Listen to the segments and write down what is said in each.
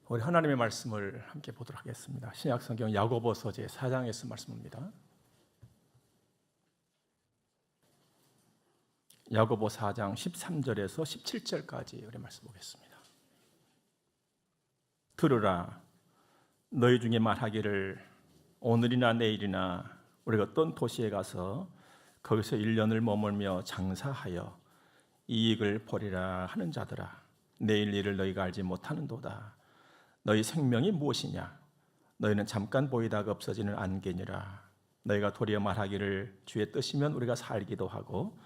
우리 하나님의 말씀을 함께 보도록 하겠습니다. 신약성경 야고보서 제4장에서 말씀입니다. 야고보 4장 13절에서 17절까지 우리 말씀 보겠습니다. 들으라, 너희 중에 말하기를 오늘이나 내일이나 우리가 어떤 도시에 가서 거기서 1년을 머물며 장사하여 이익을 보리라 하는 자들아, 내일 일을 너희가 알지 못하는도다. 너희 생명이 무엇이냐? 너희는 잠깐 보이다가 없어지는 안개니라. 너희가 도리어 말하기를 주의 뜻이면 우리가 살기도 하고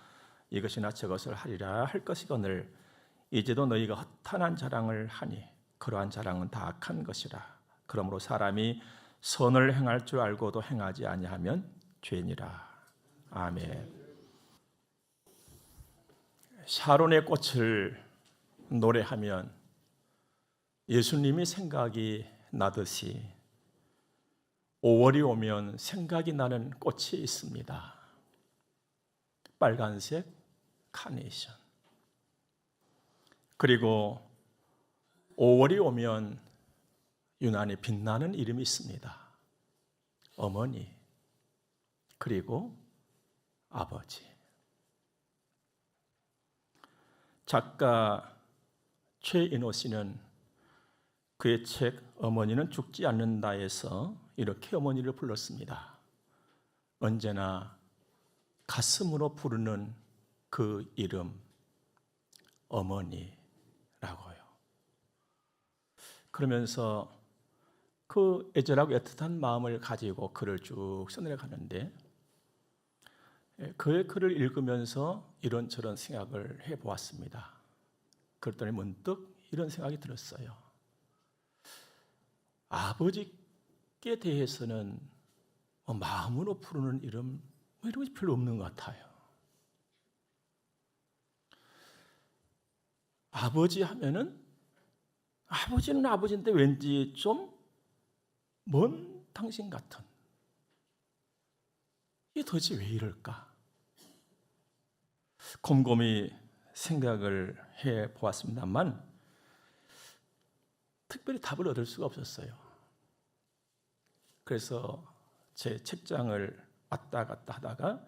이것이나 저것을 하리라 할 것이거늘 이제도 너희가 허탄한 자랑을 하니 그러한 자랑은 다 악한 것이라. 그러므로 사람이 선을 행할 줄 알고도 행하지 아니하면 죄니라. 아멘. 샤론의 꽃을 노래하면 예수님이 생각이 나듯이 5월이 오면 생각이 나는 꽃이 있습니다. 빨간색 카네이션. 그리고 5월이 오면 유난히 빛나는 이름이 있습니다. 어머니, 그리고 아버지. 작가 최인호 씨는 그의 책 어머니는 죽지 않는다에서 이렇게 어머니를 불렀습니다. 언제나 가슴으로 부르는 그 이름, 어머니라고요. 그러면서 그 애절하고 애틋한 마음을 가지고 글을 쭉 써내려가는데 그의 글을 읽으면서 이런저런 생각을 해보았습니다. 그랬더니 문득 이런 생각이 들었어요. 아버지께 대해서는 마음으로 부르는 이름 이런 것이 별로 없는 것 같아요. 아버지 하면은 아버지는 아버지인데 왠지 좀 먼 당신 같은, 이게 도대체 왜 이럴까? 곰곰이 생각을 해보았습니다만 특별히 답을 얻을 수가 없었어요. 그래서 제 책장을 왔다 갔다 하다가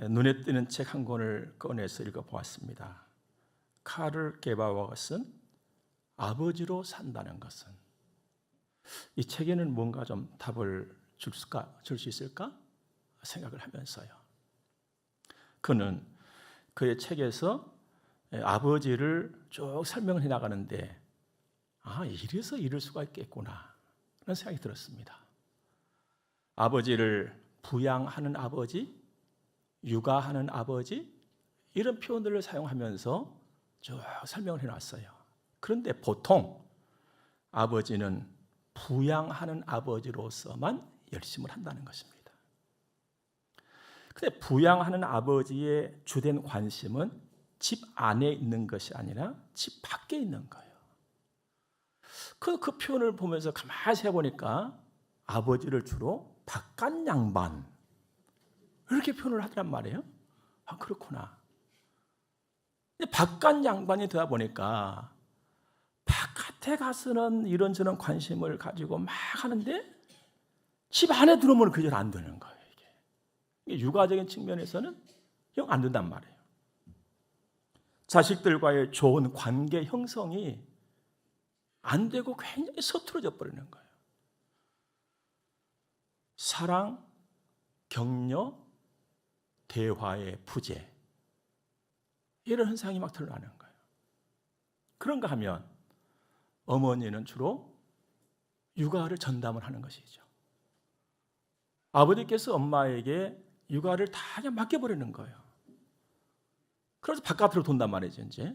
눈에 띄는 책 한 권을 꺼내서 읽어보았습니다. 카를 게바우가 쓴 아버지로 산다는 것은, 이 책에는 뭔가 좀 답을 줄 수 있을까 생각을 하면서요. 그는 그의 책에서 아버지를 쭉 설명을 해나가는데 이래서 이럴 수가 있겠구나 라는 생각이 들었습니다. 아버지를 부양하는 아버지, 육아하는 아버지, 이런 표현들을 사용하면서 쭉 설명을 해놨어요. 그런데 보통 아버지는 부양하는 아버지로서만 열심을 한다는 것입니다. 그런데 부양하는 아버지의 주된 관심은 집 안에 있는 것이 아니라 집 밖에 있는 거예요. 그 표현을 보면서 가만히 해보니까 아버지를 주로 바깥 양반 이렇게 표현을 하더란 말이에요. 그렇구나. 바깥 양반이 되다 보니까 바깥에 가서는 이런저런 관심을 가지고 막 하는데 집 안에 들어오면 그저 안 되는 거예요. 이게 육아적인 측면에서는 영 안 된단 말이에요. 자식들과의 좋은 관계 형성이 안 되고 굉장히 서투러져 버리는 거예요. 사랑, 격려, 대화의 부재, 이런 현상이 막 드러나는 거예요. 그런가 하면 어머니는 주로 육아를 전담을 하는 것이죠. 아버지께서 엄마에게 육아를 다 그냥 맡겨버리는 거예요. 그래서 바깥으로 돈단 말이죠, 이제.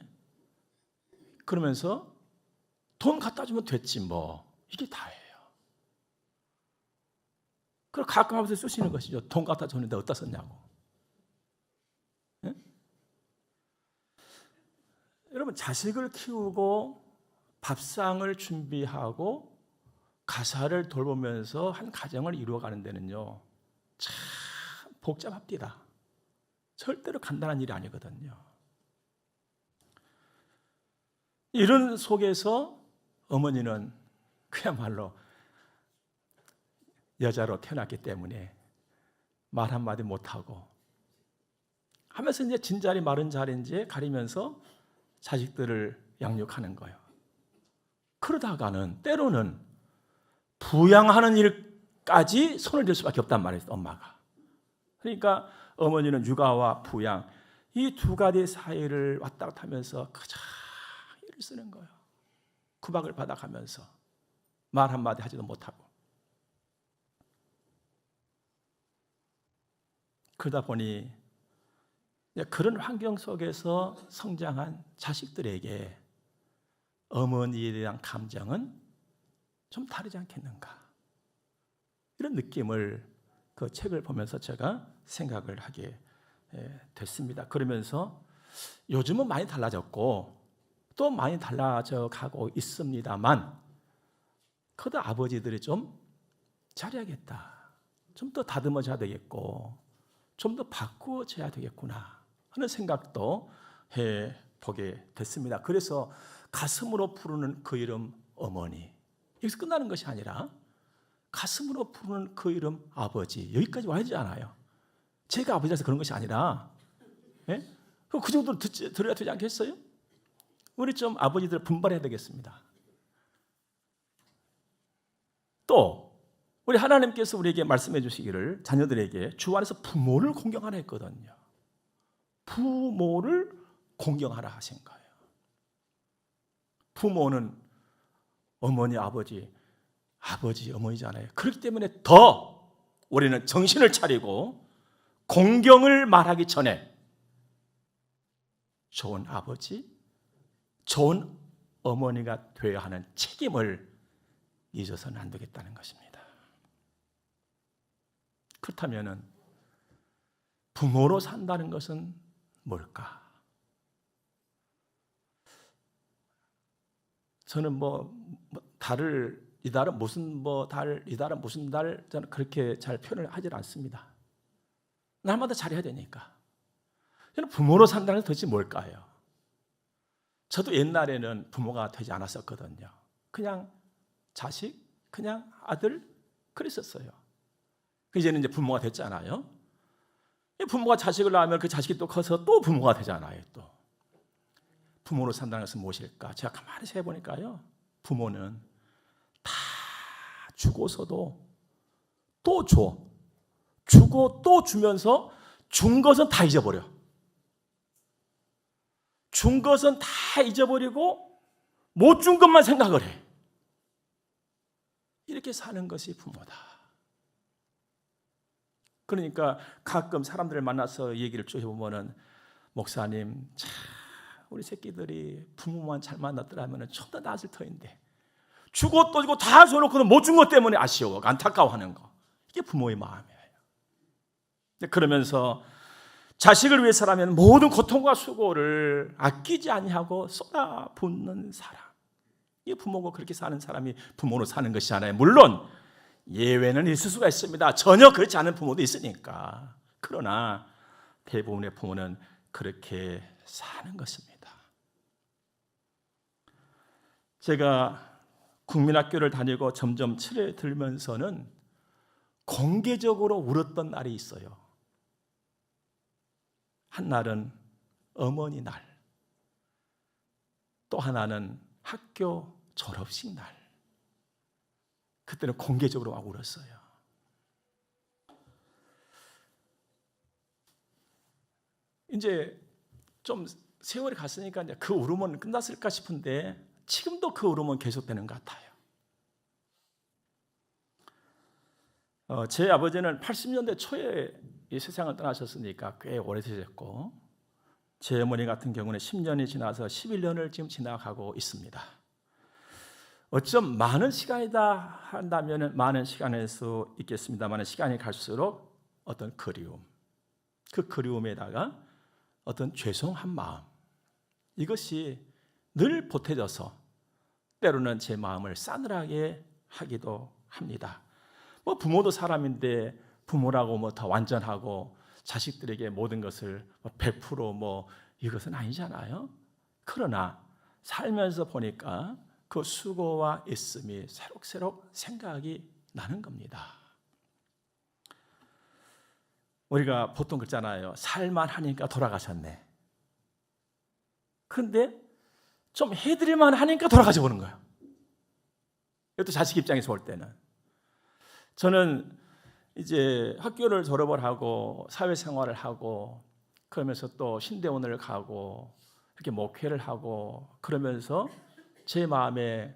그러면서 돈 갖다 주면 됐지 뭐, 이게 다예요. 그걸 가끔 하면서 쓰시는 것이죠. 돈 갖다 줬는데 어디다 썼냐고. 네? 여러분, 자식을 키우고 밥상을 준비하고 가사를 돌보면서 한 가정을 이루어가는 데는요, 참 복잡합니다. 절대로 간단한 일이 아니거든요. 이런 속에서 어머니는 그야말로 여자로 태어났기 때문에 말 한마디 못하고 하면서 이제 진자리 마른 자리인지 가리면서 자식들을 양육하는 거예요. 그러다가는 때로는 부양하는 일까지 손을 댈 수밖에 없단 말이에요, 엄마가. 그러니까 어머니는 육아와 부양 이 두 가지 사이를 왔다 갔다 하면서 그저 일을 쓰는 거예요. 구박을 받아가면서 말 한마디 하지도 못하고. 그러다 보니 그런 환경 속에서 성장한 자식들에게 어머니에 대한 감정은 좀 다르지 않겠는가, 이런 느낌을 그 책을 보면서 제가 생각을 하게 됐습니다. 그러면서 요즘은 많이 달라졌고 또 많이 달라져 가고 있습니다만 그래도 아버지들이 좀 잘해야겠다, 좀 더 다듬어져야 되겠고 좀 더 바꾸어져야 되겠구나 하는 생각도 해보게 됐습니다. 그래서 가슴으로 부르는 그 이름 어머니, 여기서 끝나는 것이 아니라 가슴으로 부르는 그 이름 아버지, 여기까지 와야 되지 않아요? 제가 아버지라서 그런 것이 아니라 그 정도로 들어야 되지 않겠어요? 우리 좀 아버지들 분발해야 되겠습니다. 또 우리 하나님께서 우리에게 말씀해 주시기를 자녀들에게 주 안에서 부모를 공경하라 했거든요. 부모를 공경하라 하신 거예요. 부모는 어머니, 아버지, 어머니잖아요. 그렇기 때문에 더 우리는 정신을 차리고 공경을 말하기 전에 좋은 아버지, 좋은 어머니가 되어야 하는 책임을 잊어서는 안 되겠다는 것입니다. 그렇다면 부모로 산다는 것은 뭘까? 저는 달을 이 달은 무슨 달, 이 달은 무슨 달, 저는 그렇게 잘 표현을 하질 않습니다. 날마다 잘해야 되니까. 저는 부모로 산다는 것은 도대체 뭘까요? 저도 옛날에는 부모가 되지 않았었거든요. 그냥 자식, 그냥 아들 그랬었어요. 이제는 이제 부모가 됐잖아요. 부모가 자식을 낳으면 그 자식이 또 커서 또 부모가 되잖아요. 또 부모로 산다는 것은 무엇일까? 제가 가만히 해보니까요, 부모는 다 주고서도 또 줘, 주고 또 주면서 준 것은 다 잊어버려. 준 것은 다 잊어버리고 못 준 것만 생각을 해. 이렇게 사는 것이 부모다. 그러니까 가끔 사람들을 만나서 얘기를 쭉 해보면은, 목사님, 참 우리 새끼들이 부모만 잘 만났더라면 좀 더 나았을 터인데 주고 또 주고 다 줘놓고는 못 준 것 때문에 아쉬워, 안타까워하는 거, 이게 부모의 마음이에요. 그러면서 자식을 위해서라면 모든 고통과 수고를 아끼지 아니하고 쏟아붓는 사람, 이 부모고 그렇게 사는 사람이 부모로 사는 것이잖아요. 물론 예외는 있을 수가 있습니다. 전혀 그렇지 않은 부모도 있으니까. 그러나 대부분의 부모는 그렇게 사는 것입니다. 제가 국민학교를 다니고 점점 칠에 들면서는 공개적으로 울었던 날이 있어요. 한 날은 어머니 날, 또 하나는 학교 졸업식 날. 그때는 공개적으로 막 울었어요. 이제 좀 세월이 갔으니까 이제 그 울음은 끝났을까 싶은데 지금도 그 울음은 계속되는 것 같아요. 제 아버지는 80년대 초에 이 세상을 떠나셨으니까 꽤 오래되셨고, 제 어머니 같은 경우는 10년이 지나서 11년을 지금 지나가고 있습니다. 어쩜 많은 시간이다 한다면 많은 시간일 수 있겠습니다만, 시간이 갈수록 어떤 그리움, 그 그리움에다가 어떤 죄송한 마음, 이것이 늘 보태져서 때로는 제 마음을 싸늘하게 하기도 합니다. 부모도 사람인데 부모라고 더 완전하고 자식들에게 모든 것을 100% 이것은 아니잖아요. 그러나 살면서 보니까 그 수고와 애씀이 새록새록 생각이 나는 겁니다. 우리가 보통 그러잖아요. 살만하니까 돌아가셨네. 그런데 좀 해드릴만 하니까 돌아가셔 보는 거예요. 이것도 자식 입장에서 볼 때는. 저는 이제 학교를 졸업을 하고 사회생활을 하고 그러면서 또 신대원을 가고 이렇게 목회를 하고 그러면서 제 마음에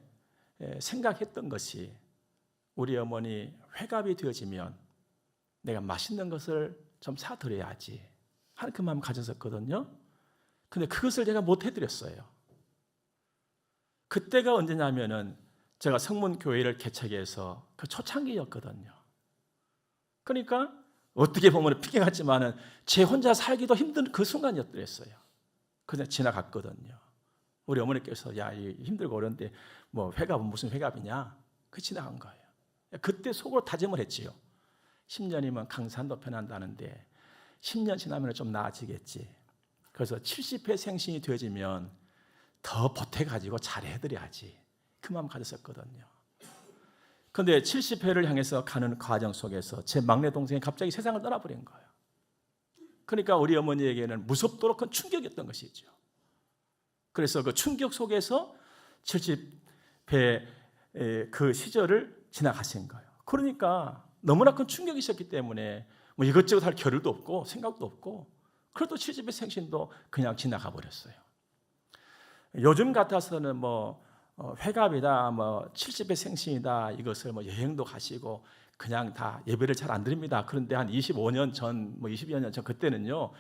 생각했던 것이 우리 어머니 회갑이 되어지면 내가 맛있는 것을 좀 사드려야지 하는 그 마음 가졌었거든요. 근데 그것을 제가 못 해드렸어요. 그때가 언제냐면은 제가 성문교회를 개척해서 그 초창기였거든요. 그러니까 어떻게 보면 핑계 같지만은 제 혼자 살기도 힘든 그 순간이었더랬어요. 그냥 지나갔거든요. 우리 어머니께서 야, 힘들고 어려운데 뭐 회갑은 무슨 회갑이냐? 그 지나간 거예요. 그때 속으로 다짐을 했지요. 10년이면 강산도 편한다는데 10년 지나면 좀 나아지겠지. 그래서 70회 생신이 되어지면 더 보태가지고 잘해드려야지. 그 마음 가졌었거든요. 그런데 70회를 향해서 가는 과정 속에서 제 막내 동생이 갑자기 세상을 떠나버린 거예요. 그러니까 우리 어머니에게는 무섭도록 큰 충격이었던 것이죠. 그래서 그 충격 속에서 70회 그 시절을 지나가신 거예요. 그러니까 너무나 큰 충격이 있었기 때문에 뭐 이것저것 할 겨를도 없고 생각도 없고 그래도 70회 생신도 그냥 지나가 버렸어요. 요즘 같아서는 뭐 회갑이다, 뭐 70회 생신이다 이것을 뭐 여행도 가시고 그냥 다 예배를 잘 안 드립니다. 그런데 한 25년 전, 뭐 20여 년 전 그때는요.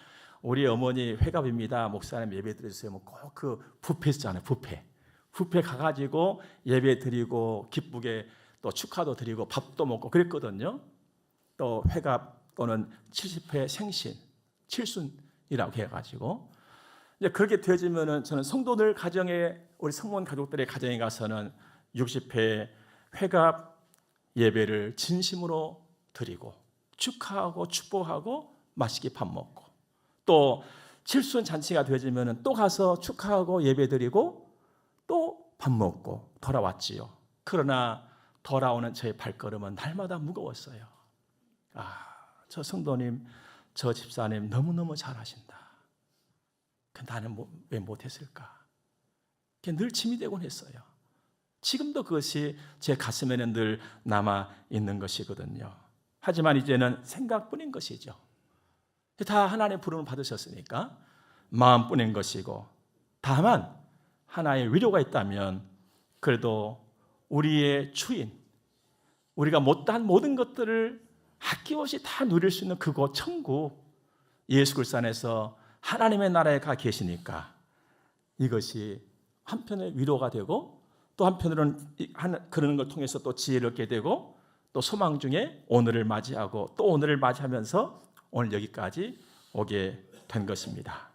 우리 어머니 회갑입니다. 목사님 예배 드려주세요. 뭐 꼭 그 뷔페 있잖아요. 뷔페 가가지고 예배 드리고 기쁘게 또 축하도 드리고 밥도 먹고 그랬거든요. 또 회갑 또는 70회 생신, 칠순이라고 해가지고 이제 그렇게 되어지면은 저는 성도들 가정에 우리 성문 가족들의 가정에 가서는 60회 회갑 예배를 진심으로 드리고 축하하고 축복하고 맛있게 밥 먹고 또 칠순 잔치가 되어지면은 또 가서 축하하고 예배 드리고 또 밥 먹고 돌아왔지요. 그러나 돌아오는 저의 발걸음은 날마다 무거웠어요. 저 성도님, 저 집사님 너무너무 잘하신다. 나는 왜 못했을까? 늘 짐이 되곤 했어요. 지금도 그것이 제 가슴에는 늘 남아 있는 것이거든요. 하지만 이제는 생각뿐인 것이죠. 다 하나님의 부름을 받으셨으니까 마음뿐인 것이고 다만 하나의 위로가 있다면 그래도 우리의 주인, 우리가 못한 모든 것들을 아낌없이 다 누릴 수 있는 그곳 천국 예수 그리스도 안에서 하나님의 나라에 가 계시니까 이것이 한편의 위로가 되고 또 한편으로는 그러는 걸 통해서 또 지혜를 얻게 되고 또 소망 중에 오늘을 맞이하고 또 오늘을 맞이하면서 오늘 여기까지 오게 된 것입니다.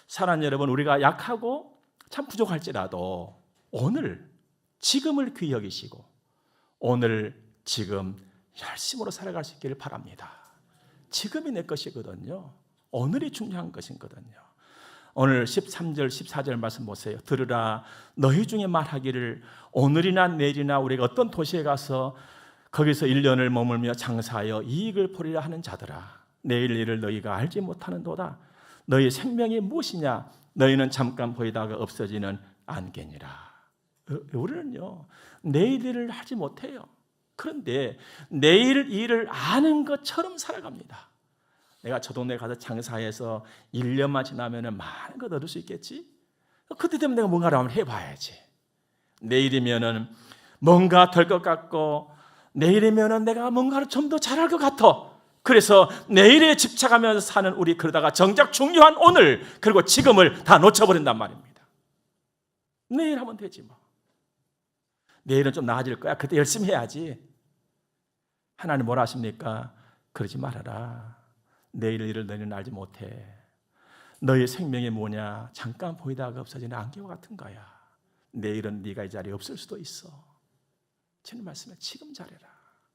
사랑하는 여러분, 우리가 약하고 참 부족할지라도 오늘 지금을 귀히 여기시고 오늘 지금 열심으로 살아갈 수 있기를 바랍니다. 지금이 내 것이거든요. 오늘이 중요한 것이거든요. 오늘 13절 14절 말씀 보세요. 들으라 너희 중에 말하기를 오늘이나 내일이나 우리가 어떤 도시에 가서 거기서 1년을 머물며 장사하여 이익을 보리라 하는 자들아 내일 일을 너희가 알지 못하는도다. 너희 생명이 무엇이냐 너희는 잠깐 보이다가 없어지는 안개니라. 우리는요 내일 일을 하지 못해요. 그런데 내일 일을 아는 것처럼 살아갑니다. 내가 저 동네 가서 장사해서 1년만 지나면 많은 것 얻을 수 있겠지? 그때 되면 내가 뭔가를 한번 해봐야지. 내일이면 뭔가 될 것 같고 내일이면 내가 뭔가를 좀 더 잘할 것 같아. 그래서 내일에 집착하면서 사는 우리 그러다가 정작 중요한 오늘 그리고 지금을 다 놓쳐버린단 말입니다. 내일 하면 되지 뭐. 내일은 좀 나아질 거야. 그때 열심히 해야지. 하나님 뭐라 하십니까? 그러지 말아라. 내일 일을 너희는 알지 못해. 너의 생명이 뭐냐? 잠깐 보이다가 없어지는 안개와 같은 거야. 내일은 네가 이 자리에 없을 수도 있어. 주님 말씀에 지금 잘해라.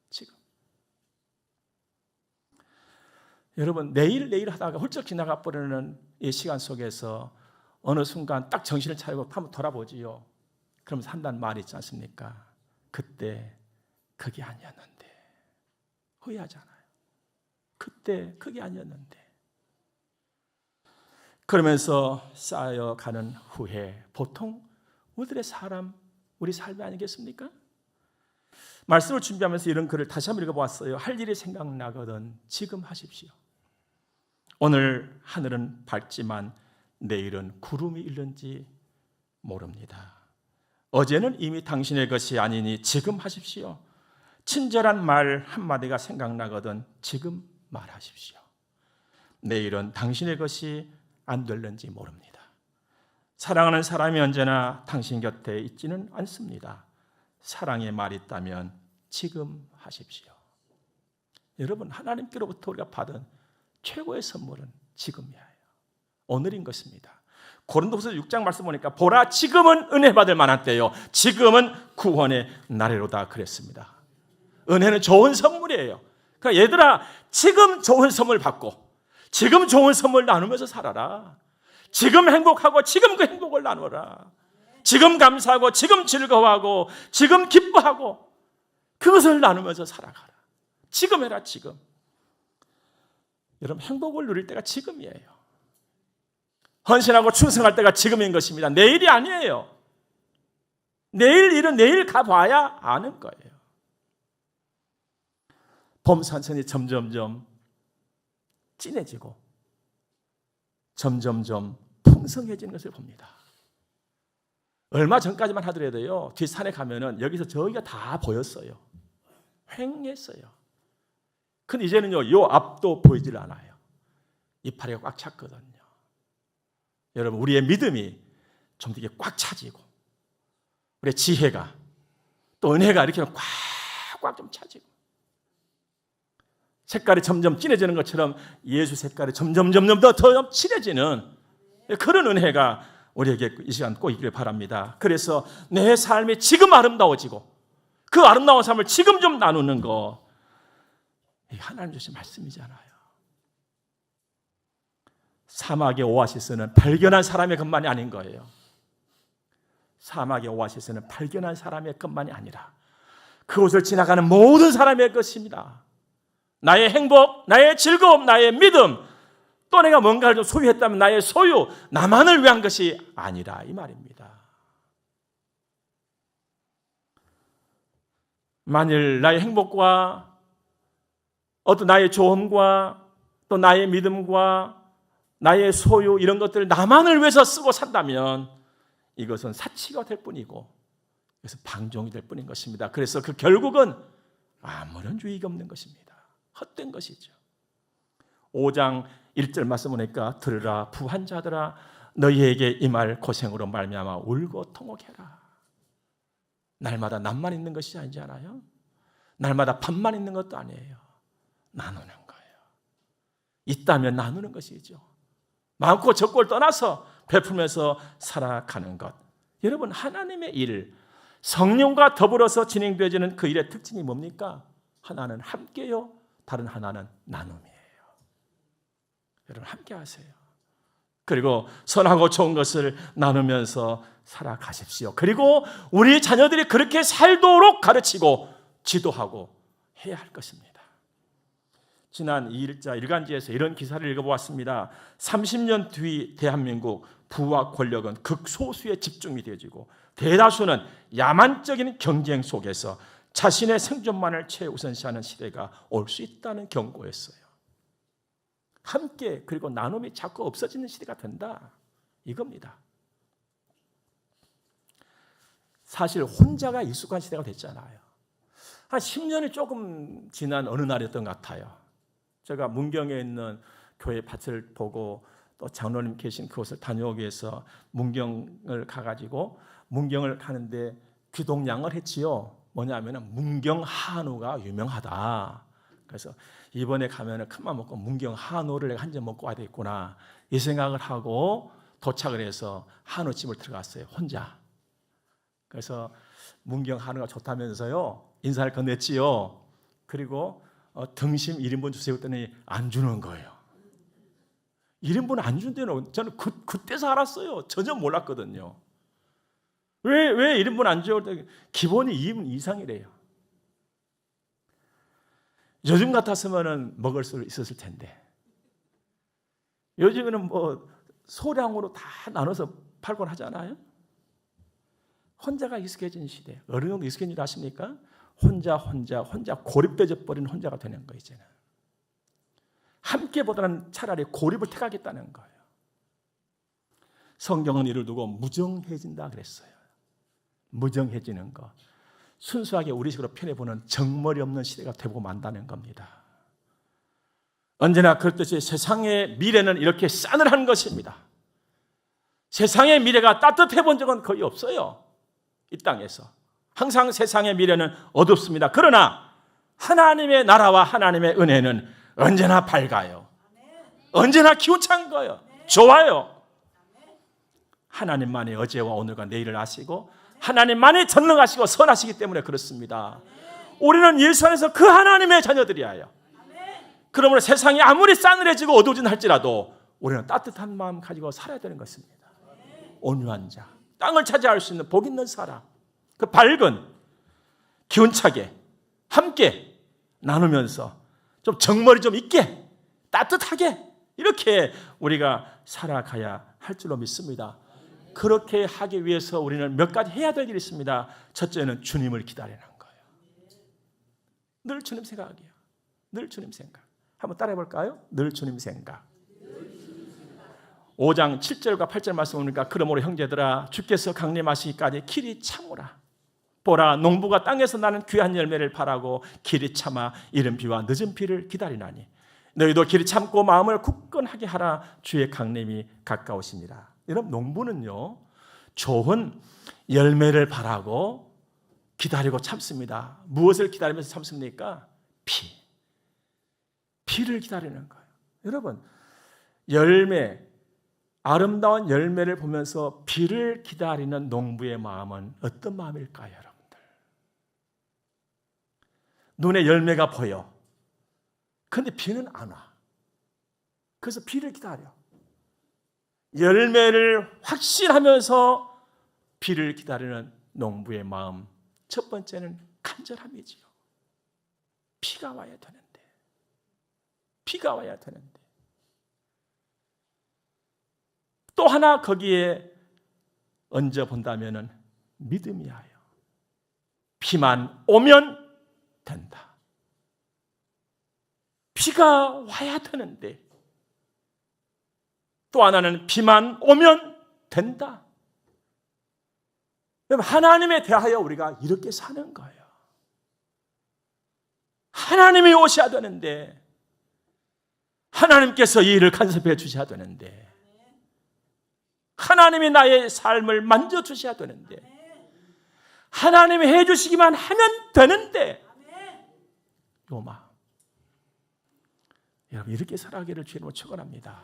지금. 여러분 내일 하다가 훌쩍 지나가 버리는 이 시간 속에서 어느 순간 딱 정신을 차리고 한번 돌아보지요. 그러면서 한다는 말이 있지 않습니까? 그때 그게 아니었는데. 후회하잖아요. 그때 그게 아니었는데. 그러면서 쌓여가는 후회, 보통 우리들의 우리 삶이 아니겠습니까? 말씀을 준비하면서 이런 글을 다시 한번 읽어보았어요. 할 일이 생각나거든 지금 하십시오. 오늘 하늘은 밝지만 내일은 구름이 일는지 모릅니다. 어제는 이미 당신의 것이 아니니 지금 하십시오. 친절한 말 한마디가 생각나거든 지금 말하십시오. 내일은 당신의 것이 안 될는지 모릅니다. 사랑하는 사람이 언제나 당신 곁에 있지는 않습니다. 사랑의 말이 있다면 지금 하십시오. 여러분, 하나님께로부터 우리가 받은 최고의 선물은 지금이에요. 오늘인 것입니다. 고린도후서 6장 말씀 보니까 보라 지금은 은혜 받을 만한 때요 지금은 구원의 날이로다 그랬습니다. 은혜는 좋은 선물이에요. 그러니까 얘들아, 지금 좋은 선물 받고 지금 좋은 선물 나누면서 살아라. 지금 행복하고 지금 그 행복을 나누어라. 지금 감사하고 지금 즐거워하고 지금 기뻐하고 그것을 나누면서 살아가라. 지금 해라. 지금. 여러분, 행복을 누릴 때가 지금이에요. 헌신하고 충성할 때가 지금인 것입니다. 내일이 아니에요. 내일 일은 내일 가봐야 아는 거예요. 봄 산천이 점점점 진해지고 점점점 풍성해지는 것을 봅니다. 얼마 전까지만 하더라도요, 뒷산에 가면은 여기서 저기가 다 보였어요. 휑했어요. 근데 이제는요, 요 앞도 보이질 않아요. 이파리가 꽉 찼거든요. 여러분, 우리의 믿음이 좀 되게 꽉 차지고, 우리의 지혜가 또 은혜가 이렇게 꽉꽉 좀 차지고, 색깔이 점점 진해지는 것처럼 예수 색깔이 점점 더 칠해지는 그런 은혜가 우리에게 이 시간 꼭 있기를 바랍니다. 그래서 내 삶이 지금 아름다워지고 그 아름다운 삶을 지금 좀 나누는 거, 하나님 주신 말씀이잖아요. 사막의 오아시스는 발견한 사람의 것만이 아닌 거예요. 사막의 오아시스는 발견한 사람의 것만이 아니라 그곳을 지나가는 모든 사람의 것입니다. 나의 행복, 나의 즐거움, 나의 믿음, 또 내가 뭔가를 좀 소유했다면 나의 소유, 나만을 위한 것이 아니라 이 말입니다. 만일 나의 행복과 어떤 나의 좋음과 또 나의 믿음과 나의 소유, 이런 것들을 나만을 위해서 쓰고 산다면 이것은 사치가 될 뿐이고 그래서 방종이 될 뿐인 것입니다. 그래서 그 결국은 아무런 유익이 없는 것입니다. 헛된 것이죠. 5장 1절 말씀 보니까 들으라 부한 자들아 너희에게 이 말 고생으로 말미암아 울고 통곡해라. 날마다 남만 있는 것이 아니지 않아요? 날마다 밥만 있는 것도 아니에요. 나누는 거예요. 있다면 나누는 것이죠. 많고 적고를 떠나서 베풀면서 살아가는 것. 여러분, 하나님의 일, 성령과 더불어서 진행되어지는 그 일의 특징이 뭡니까? 하나는 함께요, 다른 하나는 나눔이에요. 여러분, 함께 하세요. 그리고 선하고 좋은 것을 나누면서 살아가십시오. 그리고 우리 자녀들이 그렇게 살도록 가르치고 지도하고 해야 할 것입니다. 지난 2일자 일간지에서 이런 기사를 읽어보았습니다. 30년 뒤 대한민국 부와 권력은 극소수에 집중이 되어지고 대다수는 야만적인 경쟁 속에서 자신의 생존만을 최우선시하는 시대가 올 수 있다는 경고였어요. 함께 그리고 나눔이 자꾸 없어지는 시대가 된다, 이겁니다. 사실 혼자가 익숙한 시대가 됐잖아요. 한 10년이 조금 지난 어느 날이었던 것 같아요. 제가 문경에 있는 교회 밭을 보고 또 장로님 계신 그곳을 다녀오기 위해서 문경을 가가지고 문경을 가는데 귀동냥을 했지요. 뭐냐면 문경 한우가 유명하다. 그래서 이번에 가면은 큰맘 먹고 문경 한우를 내가 한 잔 먹고 와야 되겠구나, 이 생각을 하고 도착을 해서 한우집을 들어갔어요, 혼자. 그래서 문경 한우가 좋다면서요 인사를 건넸지요. 그리고 등심 1인분 주세요 했더니 안 주는 거예요. 1인분 안 준대요. 저는 그때서 알았어요. 전혀 몰랐거든요. 왜 1인분 안 줘? 기본이 2인분 이상이래요. 요즘 같았으면 먹을 수 있었을 텐데. 요즘에는 뭐 소량으로 다 나눠서 팔곤 하잖아요. 혼자가 익숙해진 시대. 어느 정도 익숙해진 줄 아십니까? 혼자 고립되어 버린 혼자가 되는 거예요, 이제는. 함께보다는 차라리 고립을 택하겠다는 거예요. 성경은 이를 두고 무정해진다 그랬어요. 무정해지는 거. 순수하게 우리식으로 표현해보는 정머리 없는 시대가 되고 만다는 겁니다. 언제나 그렇듯이 세상의 미래는 이렇게 싸늘한 것입니다. 세상의 미래가 따뜻해 본 적은 거의 없어요. 이 땅에서. 항상 세상의 미래는 어둡습니다. 그러나 하나님의 나라와 하나님의 은혜는 언제나 밝아요. 언제나 기운찬 거예요. 좋아요. 하나님만이 어제와 오늘과 내일을 아시고 하나님만이 전능하시고 선하시기 때문에 그렇습니다. 우리는 예수 안에서 그 하나님의 자녀들이에요. 그러므로 세상이 아무리 싸늘해지고 어두워진 할지라도 우리는 따뜻한 마음 가지고 살아야 되는 것입니다. 온유한 자, 땅을 차지할 수 있는 복 있는 사람, 그 밝은 기운차게 함께 나누면서 좀 정머리 좀 있게 따뜻하게 이렇게 우리가 살아가야 할 줄로 믿습니다. 그렇게 하기 위해서 우리는 몇 가지 해야 될 일이 있습니다. 첫째는 주님을 기다리는 거예요. 늘 주님 생각이에요. 늘 주님 생각. 한번 따라해 볼까요? 늘 주님 생각. 5장 7절과 8절 말씀 보니까 그러므로 형제들아 주께서 강림하시기까지 길이 참으라. 보라 농부가 땅에서 나는 귀한 열매를 바라고 길이 참아 이른 비와 늦은 비를 기다리나니 너희도 길이 참고 마음을 굳건하게 하라. 주의 강림이 가까우시니라. 여러분 농부는요 좋은 열매를 바라고 기다리고 참습니다. 무엇을 기다리면서 참습니까? 비를 기다리는 거예요. 여러분 열매 아름다운 열매를 보면서 비를 기다리는 농부의 마음은 어떤 마음일까요, 여러분들? 눈에 열매가 보여. 그런데 비는 안 와. 그래서 비를 기다려. 열매를 확신하면서 비를 기다리는 농부의 마음. 첫 번째는 간절함이지요. 비가 와야 되는데. 비가 와야 되는데. 또 하나 거기에 얹어 본다면 믿음이에요. 비만 오면 된다. 비가 와야 되는데 또 하나는 비만 오면 된다. 하나님에 대하여 우리가 이렇게 사는 거예요. 하나님이 오셔야 되는데 하나님께서 이 일을 간섭해 주셔야 되는데 하나님이 나의 삶을 만져주셔야 되는데 하나님이 해주시기만 하면 되는데 요 마음 여러분 이렇게 살아가기를 주님으로 축원합니다.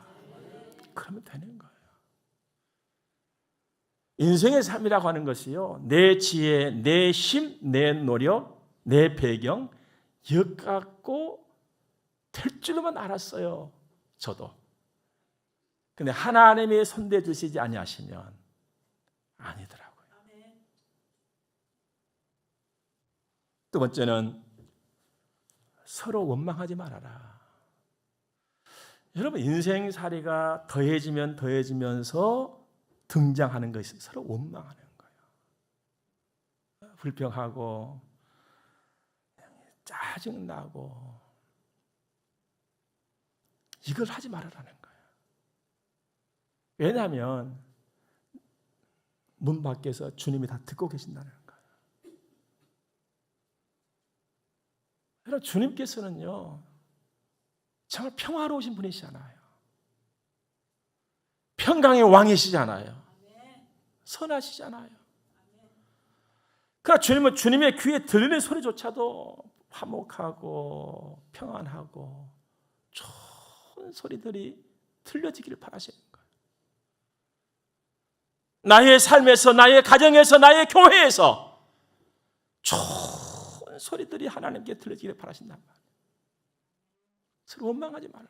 그러면 되는 거예요. 인생의 삶이라고 하는 것이요 내 지혜, 내 힘, 내 노력, 내 배경 엿갖고 될 줄만 알았어요. 저도. 근데 하나님이 손대 주시지 아니하시면 아니더라고요. 두 번째는 서로 원망하지 말아라. 여러분 인생살이가 더해지면 더해지면서 등장하는 것이 서로 원망하는 거예요. 불평하고 짜증나고 이걸 하지 말아라는 거예요. 왜냐하면 문 밖에서 주님이 다 듣고 계신다는 거예요. 여러분 주님께서는요 정말 평화로우신 분이시잖아요. 평강의 왕이시잖아요. 선하시잖아요. 그러나 주님은 주님의 귀에 들리는 소리조차도 화목하고 평안하고 좋은 소리들이 들려지기를 바라시는 거예요. 나의 삶에서, 나의 가정에서, 나의 교회에서 좋은 소리들이 하나님께 들려지기를 바라신단 말이에요. 서로 원망하지 말아라.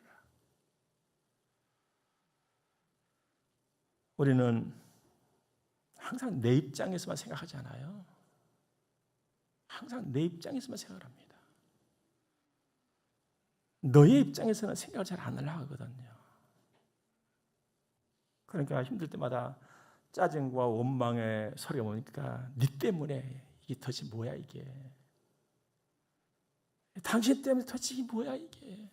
우리는 항상 내 입장에서만 생각하잖아요. 항상 내 입장에서만 생각을 합니다. 너의 입장에서는 생각을 잘 안 하려고 하거든요. 그러니까 힘들 때마다 짜증과 원망의 소리가 오니까 네 때문에 이게 도대체 뭐야 이게. 당신 때문에 도대체 이게 뭐야 이게.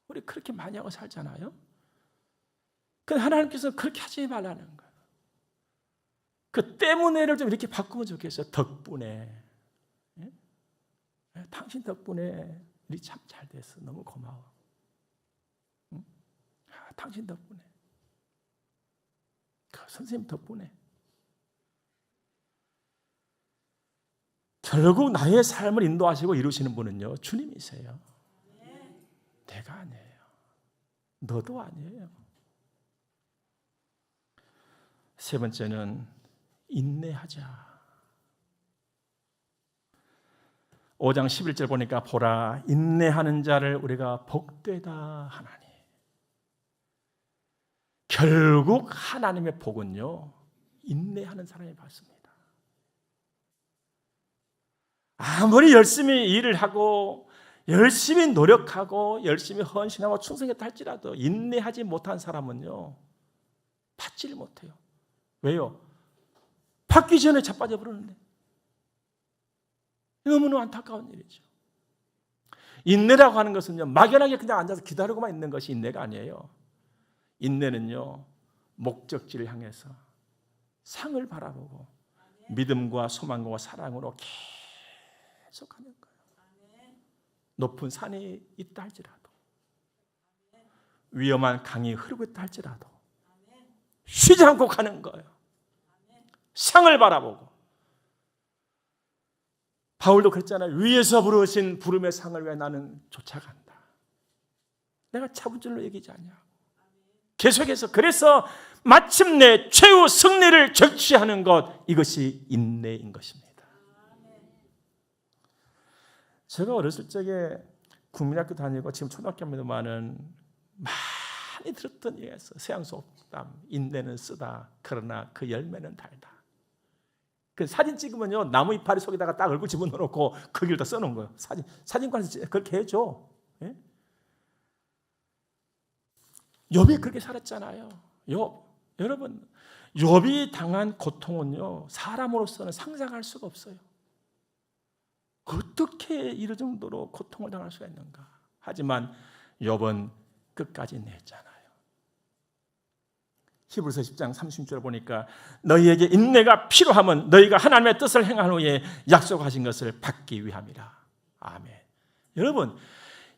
우리 그렇게 많이 하고 살잖아요. 근데 하나님께서 그렇게 하지 말라는 거예요. 그 때문에를 좀 이렇게 바꾸면 좋겠어요. 덕분에. 예? 당신 덕분에 우리 참 잘 됐어. 너무 고마워. 응? 당신 덕분에. 그 선생님 덕분에. 결국 나의 삶을 인도하시고 이루시는 분은요, 주님이세요. 내가 아니에요. 너도 아니에요. 세 번째는 인내하자. 5장 11절 보니까 보라 인내하는 자를 우리가 복되다 하나니. 결국 하나님의 복은요, 인내하는 사람이 받습니다. 아무리 열심히 일을 하고 열심히 노력하고 열심히 헌신하고 충성했다 할지라도 인내하지 못한 사람은요, 받지를 못해요. 왜요? 받기 전에 자빠져 버리는데. 너무나 안타까운 일이죠. 인내라고 하는 것은요, 막연하게 그냥 앉아서 기다리고만 있는 것이 인내가 아니에요. 인내는요, 목적지를 향해서 상을 바라보고 믿음과 소망과 사랑으로 계속하는 거예요. 높은 산이 있다 할지라도, 위험한 강이 흐르고 있다 할지라도 쉬지 않고 가는 거예요. 상을 바라보고. 바울도 그랬잖아요. 위에서 부르신 부름의 상을 위해 나는 쫓아간다. 내가 차분줄로 얘기하지 않냐. 계속해서 그래서 마침내 최후 승리를 적시하는 것, 이것이 인내인 것입니다. 제가 어렸을 적에 국민학교 다니고 지금 초등학교입니다만은 많이 들었던 얘기였어요. 세상속담, 인내는 쓰다 그러나 그 열매는 달다. 그 사진 찍으면요, 나무 이파리 속에다가 딱 얼굴 집어넣어놓고 거기를 다 써놓은 거예요. 사진관에서 그렇게 해줘. 예? 욥이 그렇게 살았잖아요. 여러분, 욥이 당한 고통은요, 사람으로서는 상상할 수가 없어요. 어떻게 이럴 정도로 고통을 당할 수가 있는가. 하지만 욥은 끝까지 냈잖아요. 히브리서 10장 30절 보니까 너희에게 인내가 필요하면 너희가 하나님의 뜻을 행한 후에 약속하신 것을 받기 위함이라. 아멘. 여러분,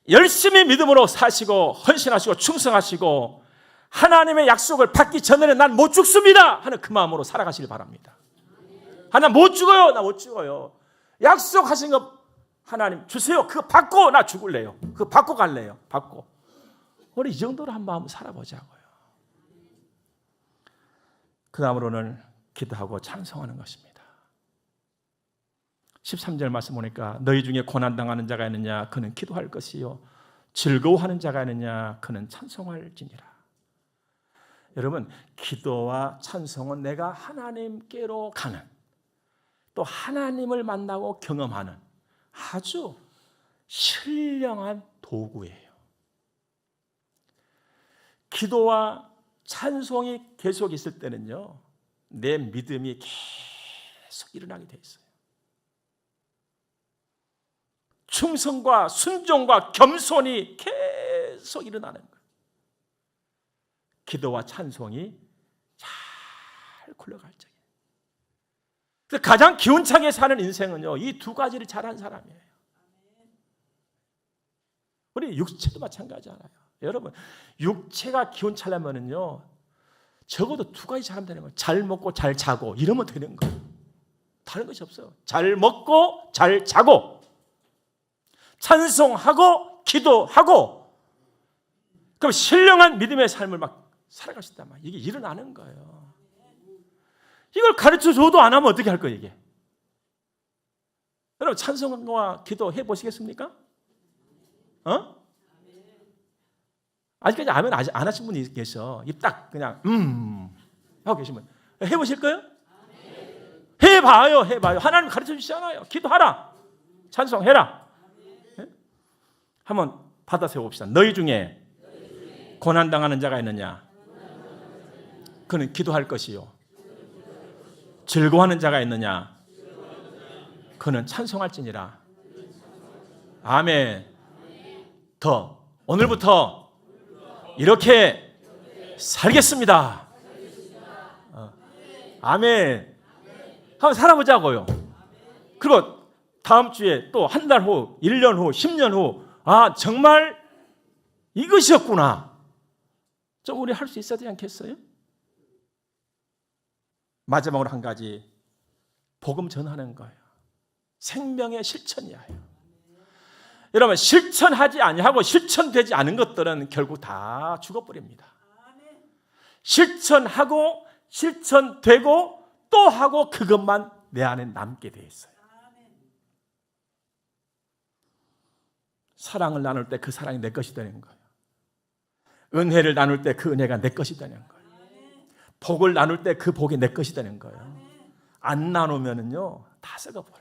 열심히 믿음으로 사시고 헌신하시고 충성하시고 하나님의 약속을 받기 전에는 난 못 죽습니다 하는 그 마음으로 살아가시길 바랍니다. 나 못 죽어요. 나 못 죽어요. 약속하신 거 하나님 주세요. 그거 받고 나 죽을래요. 그거 받고 갈래요. 받고. 우리 이 정도로 한 마음 살아보자고요. 그 다음으로는 기도하고 찬송하는 것입니다. 13절 말씀 보니까 너희 중에 고난당하는 자가 있느냐 그는 기도할 것이요 즐거워하는 자가 있느냐 그는 찬송할지니라. 여러분, 기도와 찬송은 내가 하나님께로 가는, 또 하나님을 만나고 경험하는 아주 신령한 도구예요. 기도와 찬송이 계속 있을 때는요, 내 믿음이 계속 일어나게 돼 있어요. 충성과 순종과 겸손이 계속 일어나는 거예요. 기도와 찬송이 잘 굴러갈 적에. 그래서 가장 기운차게 사는 인생은요, 이 두 가지를 잘한 사람이에요. 우리 육체도 마찬가지잖아요. 여러분, 육체가 기운차려면은요, 적어도 두 가지 잘하면 되는 거예요. 잘 먹고 잘 자고 이러면 되는 거예요. 다른 것이 없어요. 잘 먹고 잘 자고 찬송하고 기도하고, 그럼 신령한 믿음의 삶을 막 살아갈 수 있단 말이에요. 이게 일어나는 거예요. 이걸 가르쳐줘도 안 하면 어떻게 할 거예요, 이게? 여러분, 찬송과 기도 해보시겠습니까? 아직까지 아멘 안 하신 분이 계셔. 입 딱 그냥 하고 계시면 해보실 거예요? 해봐요. 하나님 가르쳐 주시잖아요. 기도하라, 찬송해라. 한번 받아 세워봅시다. 너희 중에 고난당하는 자가 있느냐? 그는 기도할 것이요. 즐거워하는 자가 있느냐? 그는 찬송할지니라. 아멘. 더 오늘부터 이렇게 살겠습니다. 아멘. 한번 살아보자고요. 그리고 다음 주에 또 한 달 후, 1년 후, 10년 후, 아 정말 이것이었구나. 좀 우리 할 수 있어야 되지 않겠어요? 마지막으로 한 가지, 복음 전하는 거예요. 생명의 실천이에요. 여러분, 실천하지 아니하고 실천되지 않은 것들은 결국 다 죽어버립니다. 실천하고 실천되고 또 하고 그것만 내 안에 남게 돼 있어요. 사랑을 나눌 때 그 사랑이 내 것이 되는 거예요. 은혜를 나눌 때 그 은혜가 내 것이 되는 거예요. 복을 나눌 때 그 복이 내 것이 되는 거예요. 안 나누면은요 다 썩어버려요.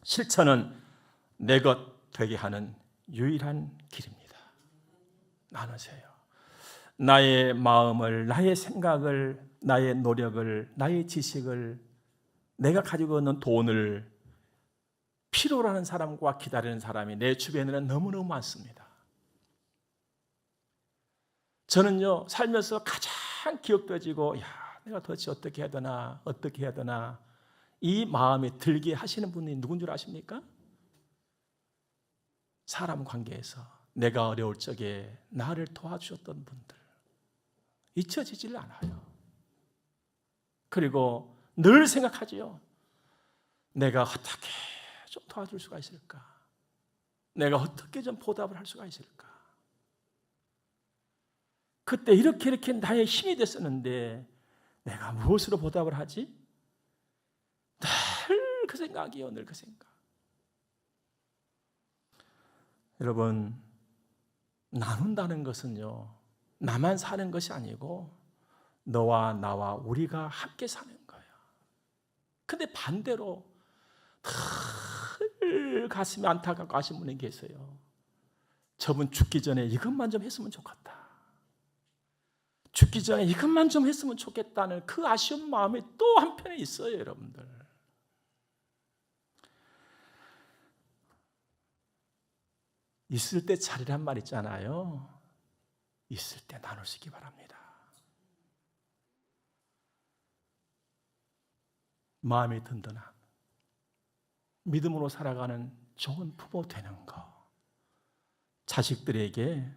실천은 내 것 되게 하는 유일한 길입니다. 나누세요. 나의 마음을, 나의 생각을, 나의 노력을, 나의 지식을, 내가 가지고 있는 돈을 필요로 하는 사람과 기다리는 사람이 내 주변에는 너무너무 많습니다. 저는요 살면서 가장 기억되어지고, 야, 내가 도대체 어떻게 해야 되나, 어떻게 해야 되나, 이 마음이 들게 하시는 분이 누군 줄 아십니까? 사람 관계에서 내가 어려울 적에 나를 도와주셨던 분들, 잊혀지질 않아요. 그리고 늘 생각하지요. 내가 어떻게 좀 도와줄 수가 있을까? 내가 어떻게 좀 보답을 할 수가 있을까? 그때 이렇게 나의 힘이 됐었는데 내가 무엇으로 보답을 하지? 늘 그 생각이요, 늘 그 생각. 여러분, 나눈다는 것은요 나만 사는 것이 아니고 너와 나와 우리가 함께 사는 거예요. 근데 반대로 늘 가슴이 안타깝고 하신 분이 계세요. 저분 죽기 전에 이것만 좀 했으면 좋겠다, 죽기 전에 이것만 좀 했으면 좋겠다는 그 아쉬운 마음이 또 한편에 있어요. 여러분들, 있을 때 차리란 말 있잖아요. 있을 때 나누시기 바랍니다. 마음이 든든한, 믿음으로 살아가는 좋은 부모 되는 거, 자식들에게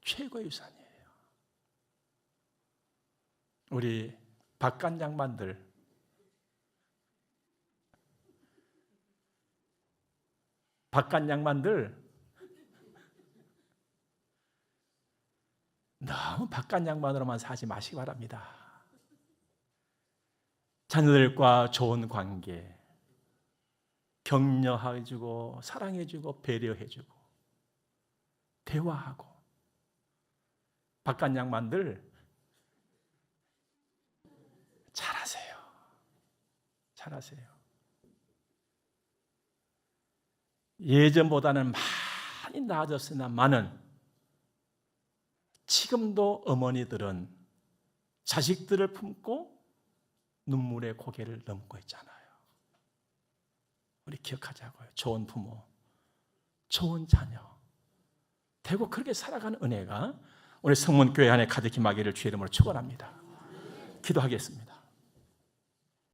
최고의 유산이에요. 우리 바깥 양반들, 너무 바깥 양반으로만 사지 마시기 바랍니다. 자녀들과 좋은 관계, 격려해주고 사랑해주고 배려해주고 대화하고. 바깥 양반들 잘하세요. 예전보다는 많이 나아졌으나마는 지금도 어머니들은 자식들을 품고 눈물의 고개를 넘고 있잖아요. 우리 기억하자고요. 좋은 부모, 좋은 자녀 되고 그렇게 살아가는 은혜가 우리 성문교회 안에 가득히 임하기를 주의 이름으로 축원합니다. 기도하겠습니다.